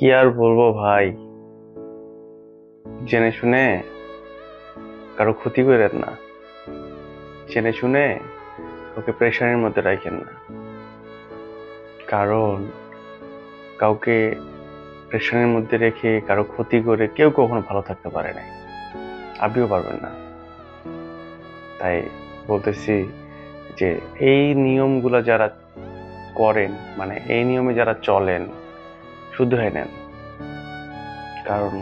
কি আর বলবো ভাই, জেনে শুনে কারো ক্ষতি করেন না। জেনে শুনে কাউকে প্রেশারের মধ্যে রাখেন না, কারণ কাউকে প্রেশারের মধ্যে রেখে কারো ক্ষতি করে কেউ কখনো ভালো থাকতে পারে না। আপনিও পারবেন না। তাই বলতেছি যে এই নিয়মগুলো যারা করেন, মানে এই নিয়মে যারা চলেন, শুধরাই নেন। কারণ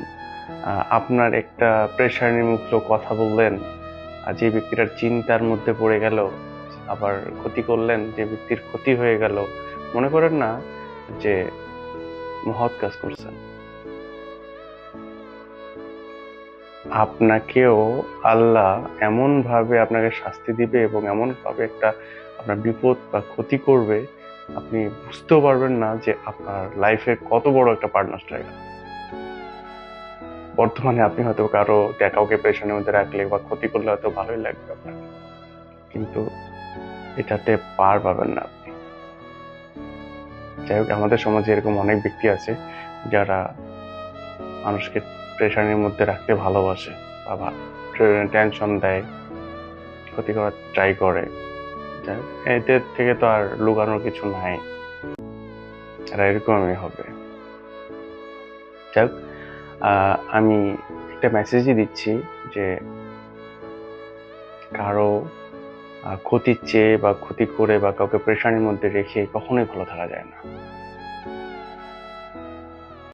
আপনার একটা প্রেশারের মুক্ত কথা বললেন, আর যে ব্যক্তিটার চিন্তার মধ্যে পড়ে গেল, আবার ক্ষতি করলেন, যে ব্যক্তির ক্ষতি হয়ে গেল, মনে করেন না যে মহৎ কাজ করছেন। আপনাকেও আল্লাহ এমন ভাবে আপনাকে শাস্তি দিবে এবং এমন ভাবে একটা আপনার বিপদ বা ক্ষতি করবে, আপনি বুঝতেও পারবেন না যে আপনার লাইফে কত বড় একটা পার্ট নষ্ট হয়ে গেল। বর্তমানে আপনি হয়তো কাউকে প্রেশারের মধ্যে রাখলে বা ক্ষতি করলে হয়তো ভালোই লাগবে আপনার, কিন্তু এটাতে পার পাবেন না আপনি। যাই হোক, আমাদের সমাজে এরকম অনেক ব্যক্তি আছে যারা মানুষকে প্রেশারের মধ্যে রাখতে ভালোবাসে বা টেনশন দেয়, ক্ষতি করার ট্রাই করে। যাই হোক, এদের থেকে তো আর লুকানোর কিছু নাই, এরা এরকমই হবে। যাই হোক, আমি একটা মেসেজই দিচ্ছি যে কারো ক্ষতি চেয়ে বা ক্ষতি করে বা কাউকে প্রেশারের মধ্যে রেখে কখনোই ভালো থাকা যায় না।